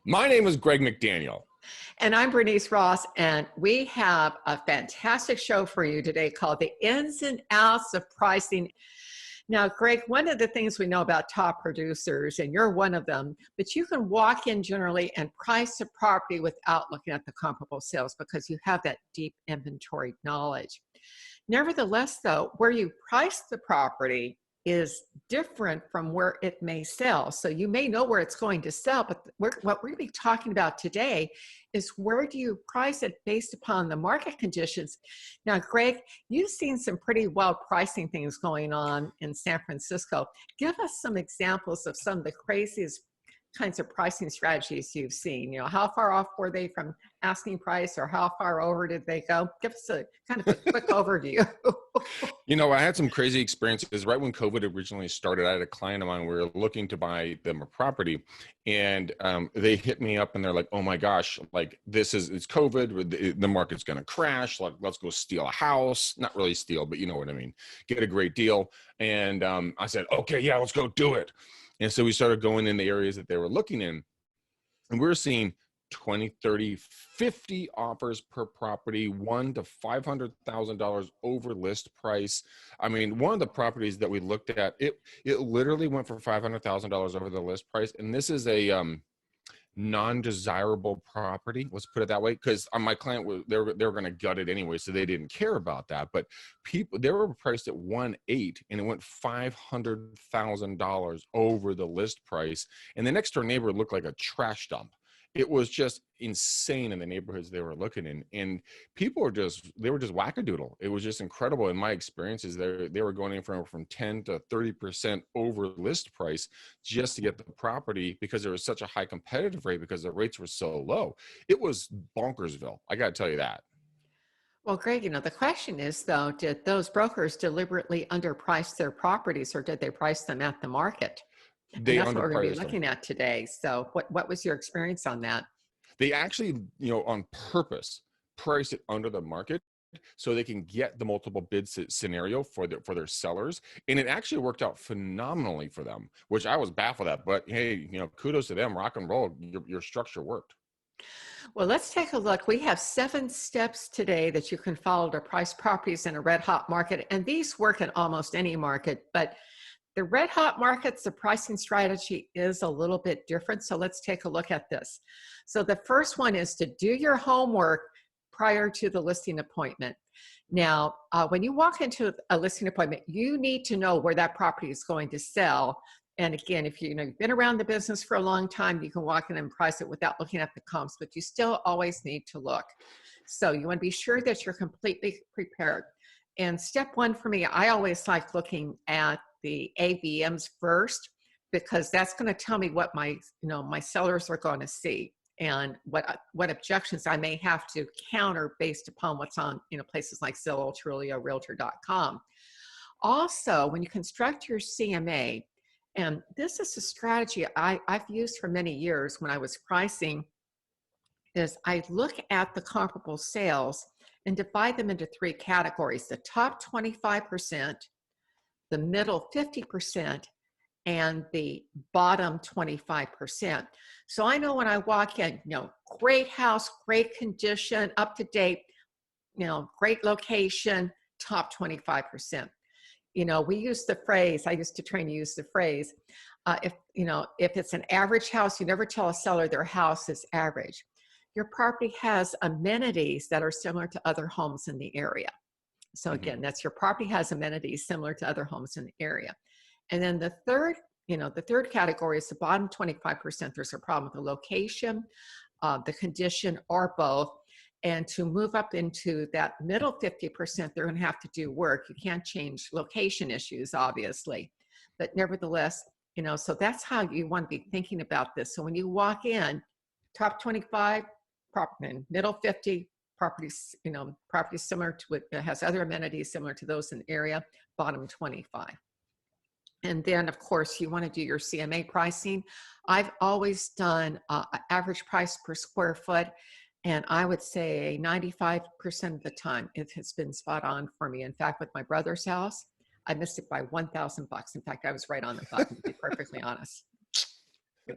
My name is Greg McDaniel. And I'm Bernice Ross, and we have a fantastic show for you today called The Ins and Outs of Pricing. Now, Greg, one of the things we know about top producers, and you're one of them, but you can walk in generally and price a property without looking at the comparable sales because you have that deep inventory knowledge. Nevertheless, though, where you price the property is different from where it may sell. So you may know where it's going to sell, but what we're going to be talking about today is where do you price it based upon the market conditions. Now, Greg, you've seen some pretty wild pricing things going on in San Francisco. Give us some examples of some of the craziest kinds of pricing strategies you've seen. You know, how far off were they from asking price, or how far over did they go? Give us a kind of a quick overview. You know, I had some crazy experiences right when COVID originally started. I had a client of mine, we were looking to buy them a property, and they hit me up and they're like, oh my gosh, like it's COVID, the market's going to crash. Like, let's go steal a house. Not really steal, but you know what I mean. Get a great deal. And I said, okay, yeah, let's go do it. And so we started going in the areas that they were looking in, and we were seeing 20, 30, 50 offers per property, $100,000 to $500,000 over list price. I mean, one of the properties that we looked at, it literally went for $500,000 over the list price. And this is a non-desirable property, let's put it that way, because my client was they were going to gut it anyway, so they didn't care about that. But they were priced at 1.8, and it went $500,000 over the list price, and the next door neighbor looked like a trash dump. It was just insane in the neighborhoods they were looking in, and people were just wackadoodle. It was just incredible. In my experiences, they were going in from 10 to 30% over list price just to get the property because there was such a high competitive rate because the rates were so low. It was bonkersville. I got to tell you that. Well, Greg, you know, the question is, though, did those brokers deliberately underprice their properties, or did they price them at the market? And They that's what we're going to be underpriced them. looking at today. So what was your experience on that? They actually, on purpose price it under the market so they can get the multiple bid scenario for their sellers. And it actually worked out phenomenally for them, which I was baffled at. But hey, kudos to them. Rock and roll. Your structure worked. Well, let's take a look. We have 7 steps today that you can follow to price properties in a red hot market. And these work in almost any market, but the red hot markets, the pricing strategy is a little bit different. So let's take a look at this. So the first one is to do your homework prior to the listing appointment. Now, when you walk into a listing appointment, you need to know where that property is going to sell. And again, if you've been around the business for a long time, you can walk in and price it without looking at the comps, but you still always need to look. So you want to be sure that you're completely prepared. And step 1 for me, I always like looking at the AVMs first, because that's going to tell me what my sellers are going to see and what objections I may have to counter based upon what's on places like Zillow, Trulia, Realtor.com. Also, when you construct your CMA, and this is a strategy I've used for many years when I was pricing, is I look at the comparable sales and divide them into 3 categories: the top 25%, the middle 50%, and the bottom 25%. So I know when I walk in, great house, great condition, up to date, great location, top 25%. We use the phrase, I used to train to use the phrase, if it's an average house, you never tell a seller their house is average. Your property has amenities that are similar to other homes in the area. So again, that's your property has amenities similar to other homes in the area. And then the third category is the bottom 25%. There's a problem with the location, the condition, or both. And to move up into that middle 50%, they're going to have to do work. You can't change location issues, obviously. But nevertheless, so that's how you want to be thinking about this. So when you walk in, top 25, middle 50, properties similar to it, has other amenities similar to those in the area, bottom 25. And then, of course, you want to do your CMA pricing. I've always done average price per square foot, and I would say 95% of the time it has been spot on for me. In fact, with my brother's house, I missed it by $1,000. In fact, I was right on the button, to be perfectly honest.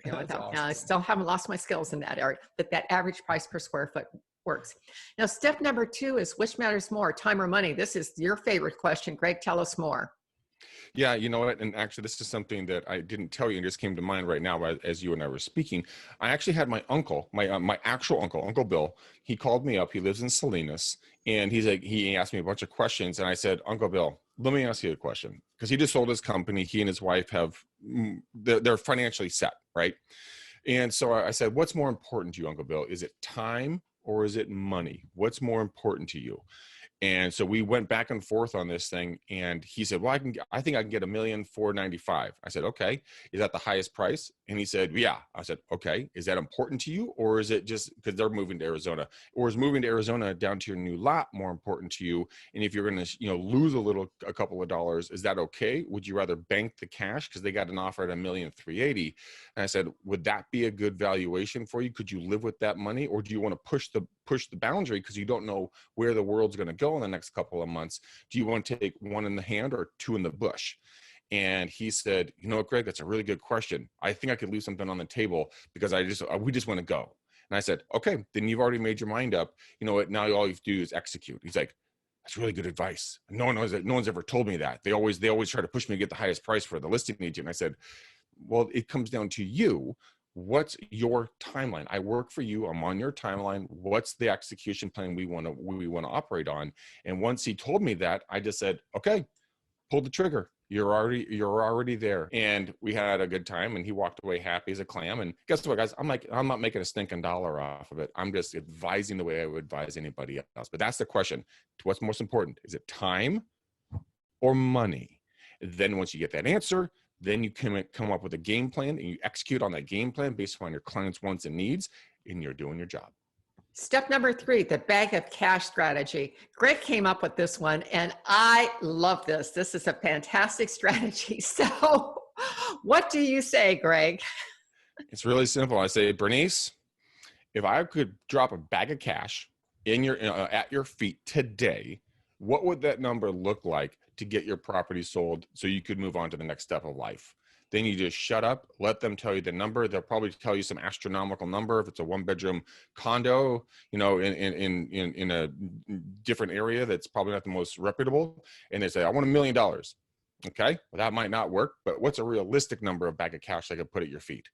That's I awesome. still haven't lost my skills in that area, but that average price per square foot works. Now, step number 2 is which matters more, time or money? This is your favorite question. Greg, tell us more. Yeah, you know what? And actually, this is something that I didn't tell you and just came to mind right now as you and I were speaking. I actually had my uncle, my actual uncle, Uncle Bill. He called me up. He lives in Salinas, and he asked me a bunch of questions, and I said, Uncle Bill, let me ask you a question, because he just sold his company. He and his wife they're financially set, right? And so I said, what's more important to you, Uncle Bill? Is it time or is it money? What's more important to you? And so we went back and forth on this thing, and he said, well, I think I can get $1,495,000. I said, okay, is that the highest price? And he said, yeah. I said, okay, is that important to you? Or is it just because they're moving to Arizona, or is moving to Arizona down to your new lot more important to you? And if you're going to, lose a couple of dollars, is that okay? Would you rather bank the cash? Cause they got an offer at $1,380,000. And I said, would that be a good valuation for you? Could you live with that money? Or do you want to push the boundary because you don't know where the world's going to go in the next couple of months? Do you want to take one in the hand or two in the bush? And he said, you know what, Greg, that's a really good question. I think I could leave something on the table because we just want to go. And I said, okay, then you've already made your mind up. You know what? Now all you have to do is execute. He's like, that's really good advice. No one's ever told me that. They always try to push me to get the highest price for the listing agent. And I said, well, it comes down to you. What's your timeline? I work for you. I'm on your timeline. What's the execution plan we want to operate on? And once he told me that, I just said, okay, pull the trigger. You're already there. And we had a good time, and he walked away happy as a clam. And guess what, guys? I'm not making a stinking dollar off of it. I'm just advising the way I would advise anybody else. But that's the question. What's most important? Is it time or money? Then once you get that answer, then you can come up with a game plan, and you execute on that game plan based on your client's wants and needs, and you're doing your job. Step number 3, the bag of cash strategy. Greg came up with this one, and I love this. This is a fantastic strategy. So what do you say, Greg? It's really simple. I say, Bernice, if I could drop a bag of cash at your feet today, what would that number look like to get your property sold so you could move on to the next step of life? Then you just shut up, let them tell you the number. They'll probably tell you some astronomical number. If it's a 1-bedroom condo, in a different area that's probably not the most reputable, and they say, I want $1 million. Okay, well, that might not work, but what's a realistic number of bag of cash I could put at your feet?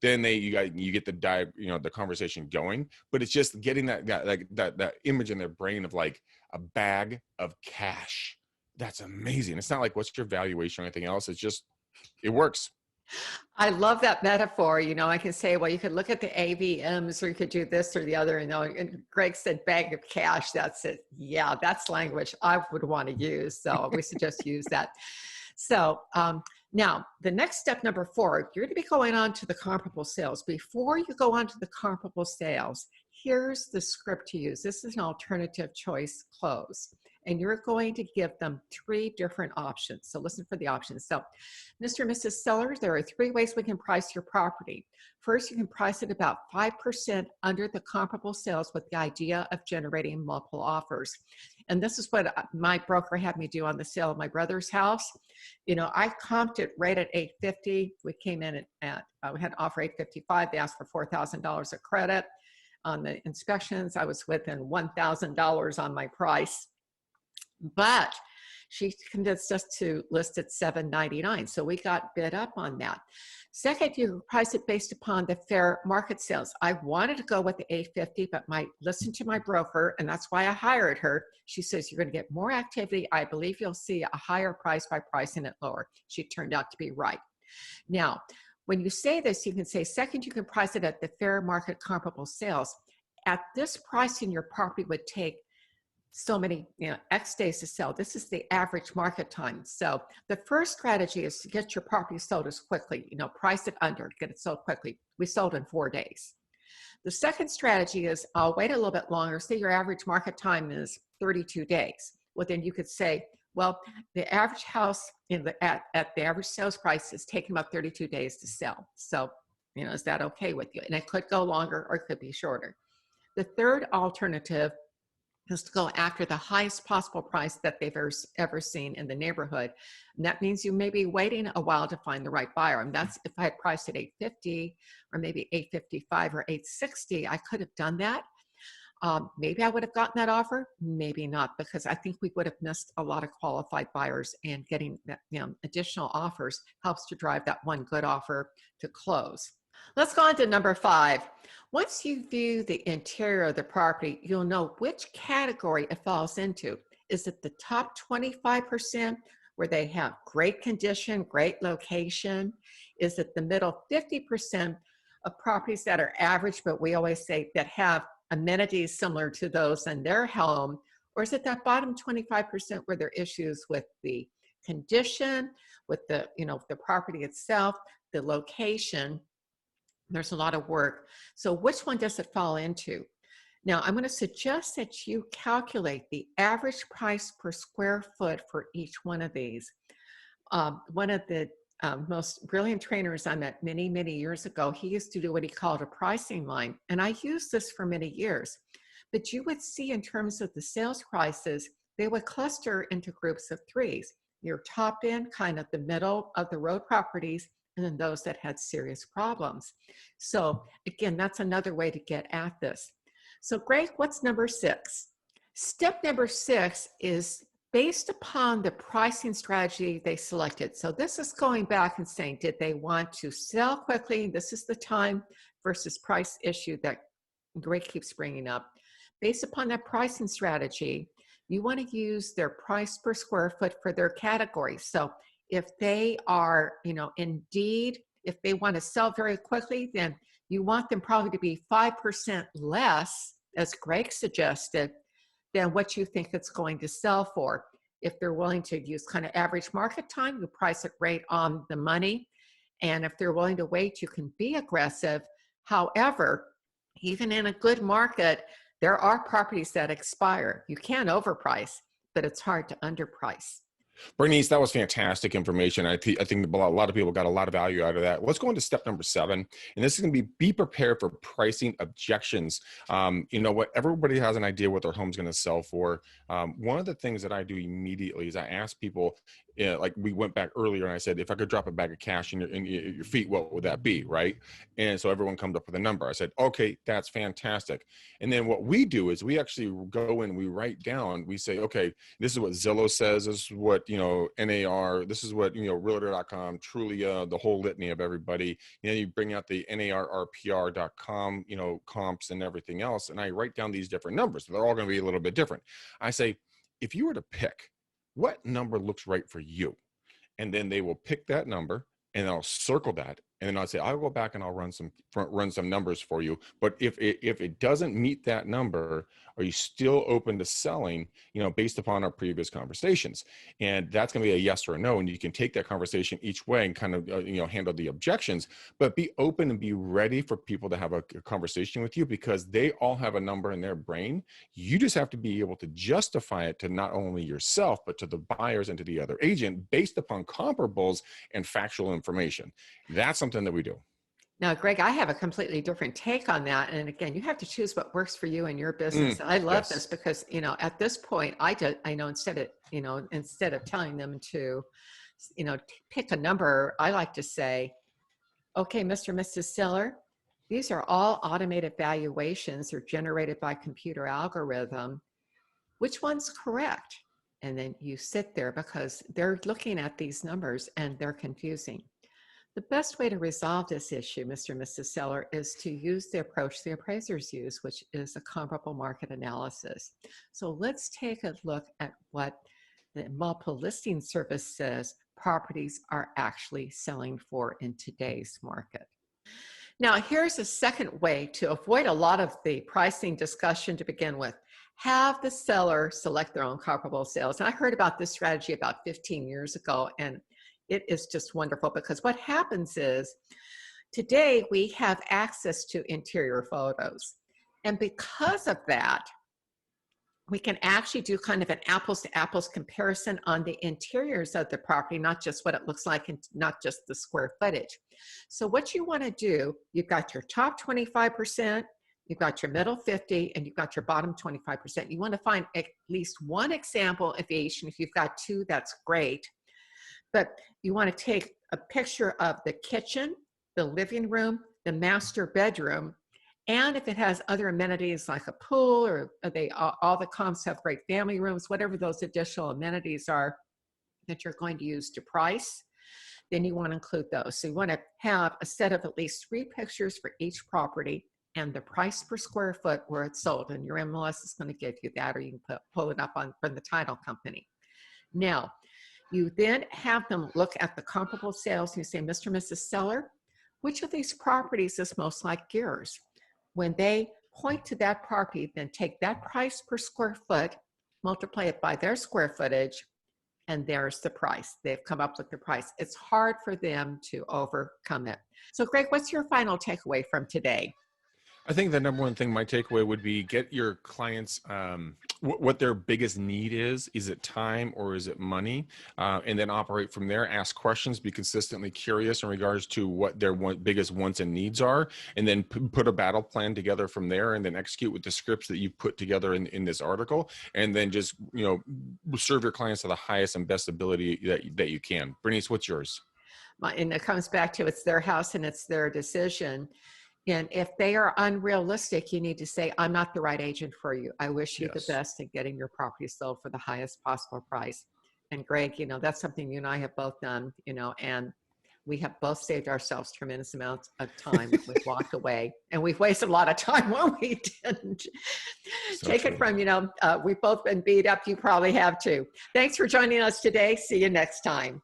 Then you get the conversation going, but it's just getting that image in their brain of like a bag of cash. That's amazing. It's not like what's your valuation or anything else. It's just, it works. I love that metaphor. I can say, well, you could look at the AVMs, or you could do this or the other. And Greg said bag of cash. That's it. Yeah, that's language I would want to use. So we suggest use that. So now the next step, number 4, you're going to be going on to the comparable sales. Before you go on to the comparable sales, here's the script to use. This is an alternative choice close. And you're going to give them 3 different options. So listen for the options. So, Mr. and Mrs. Sellers, there are 3 ways we can price your property. First, you can price it about 5% under the comparable sales with the idea of generating multiple offers. And this is what my broker had me do on the sale of my brother's house. I comped it right at $850. We came in at we had an offer $855. They asked for $4,000 of credit. On the inspections, I was within $1,000 on my price. But she convinced us to list at $799. So we got bid up on that. Second, you price it based upon the fair market sales. I wanted to go with the $850, but listened to my broker, and that's why I hired her. She says, you're going to get more activity. I believe you'll see a higher price by pricing it lower. She turned out to be right. Now, when you say this, you can say, second, you can price it at the fair market comparable sales. At this pricing, your property would take so many, X days to sell. This is the average market time. So the first strategy is to get your property sold as quickly, price it under, get it sold quickly. We sold in 4 days. The second strategy is I'll wait a little bit longer. Say your average market time is 32 days. Well, then you could say, well, the average house at the average sales price is taking about 32 days to sell. So, is that okay with you? And it could go longer or it could be shorter. The third alternative is to go after the highest possible price that they've ever seen in the neighborhood. And that means you may be waiting a while to find the right buyer. And that's if I had priced at 850 or maybe 855 or 860, I could have done that. Maybe I would have gotten that offer, maybe not, because I think we would have missed a lot of qualified buyers, and getting that, additional offers helps to drive that one good offer to close. Let's go on to number 5. Once you view the interior of the property, you'll know which category it falls into. Is it the top 25% where they have great condition, great location? Is it the middle 50% of properties that are average, but we always say that have amenities similar to those in their home? Or is it that bottom 25% where there are issues with the condition, with the, the property itself, the location? There's a lot of work. So which one does it fall into? Now, I'm going to suggest that you calculate the average price per square foot for each one of these. One of the most brilliant trainers I met many, many years ago, he used to do what he called a pricing line. And I used this for many years. But you would see in terms of the sales prices, they would cluster into groups of 3s. Your top end, kind of the middle of the road properties, and then those that had serious problems. So again, that's another way to get at this. So Greg, what's number 6? Step number 6 is based upon the pricing strategy they selected. So this is going back and saying, did they want to sell quickly? This is the time versus price issue that Greg keeps bringing up. Based upon that pricing strategy, you want to use their price per square foot for their category. So if they are, indeed, if they want to sell very quickly, then you want them probably to be 5% less, as Greg suggested, than what you think it's going to sell for. If they're willing to use kind of average market time, you price it right on the money. And if they're willing to wait, you can be aggressive. However, even in a good market, there are properties that expire. You can overprice, but it's hard to underprice. Bernice, that was fantastic information. I think a lot of people got a lot of value out of that. Let's go into step number 7, and this is going to be prepared for pricing objections. What everybody has an idea what their home's going to sell for. One of the things that I do immediately is I ask people, like we went back earlier, and I said, if I could drop a bag of cash in your feet, what would that be, right? And so everyone comes up with a number. I said, okay, that's fantastic. And then what we do is we actually go in, we write down, we say, okay, this is what Zillow says, this is what NAR, this is what Realtor.com, Trulia, the whole litany of everybody. You bring out the NARRPR.com, comps and everything else, and I write down these different numbers. They're all going to be a little bit different. I say, if you were to pick, what number looks right for you? And then they will pick that number, and I'll circle that, and then I'll say, I'll go back and I'll run some numbers for you. But if it doesn't meet that number, are you still open to selling, based upon our previous conversations? And that's going to be a yes or a no. And you can take that conversation each way and kind of, handle the objections, but be open and be ready for people to have a conversation with you, because they all have a number in their brain. You just have to be able to justify it to not only yourself, but to the buyers and to the other agent based upon comparables and factual information. That's something that we do. Now, Greg, I have a completely different take on that. And again, you have to choose what works for you and your business. And I love this because, at this point, I know instead of telling them to, pick a number, I like to say, okay, Mr. and Mrs. Seller, these are all automated valuations. They're generated by computer algorithm. Which one's correct? And then you sit there because they're looking at these numbers and they're confusing. The best way to resolve this issue, Mr. and Mrs. Seller, is to use the approach the appraisers use, which is a comparable market analysis. So let's take a look at what the multiple listing service says properties are actually selling for in today's market. Now, here's a second way to avoid a lot of the pricing discussion to begin with. Have the seller select their own comparable sales. And I heard about this strategy about 15 years ago, and it is just wonderful because what happens is today we have access to interior photos. And because of that, we can actually do kind of an apples to apples comparison on the interiors of the property, not just what it looks like and not just the square footage. So what you want to do, you've got your top 25%, you've got your middle 50, and you've got your bottom 25%. You want to find at least one example of each. And if you've got two, that's great. But you want to take a picture of the kitchen, the living room, the master bedroom, and if it has other amenities like a pool, or all the comps have great family rooms, whatever those additional amenities are that you're going to use to price, then you want to include those. So you want to have a set of at least 3 pictures for each property and the price per square foot where it's sold. And your MLS is going to give you that, or you can pull it up from the title company. Now, you then have them look at the comparable sales and you say, Mr. and Mrs. Seller, which of these properties is most like yours? When they point to that property, then take that price per square foot, multiply it by their square footage, and there's the price. They've come up with the price. It's hard for them to overcome it. So Greg, what's your final takeaway from today? I think the number one thing, my takeaway would be get your clients what their biggest need is. Is it time or is it money? And then operate from there. Ask questions. Be consistently curious in regards to what their biggest wants and needs are. And then put a battle plan together from there, and then execute with the scripts that you put together in this article. And then just, serve your clients to the highest and best ability that you can. Bernice, what's yours? And it comes back to it's their house and it's their decision. And if they are unrealistic, you need to say, I'm not the right agent for you. I wish you the best in getting your property sold for the highest possible price. And Greg, that's something you and I have both done, and we have both saved ourselves tremendous amounts of time. We've walked away, and we've wasted a lot of time when we didn't. Take it from, we've both been beat up. You probably have too. Thanks for joining us today. See you next time.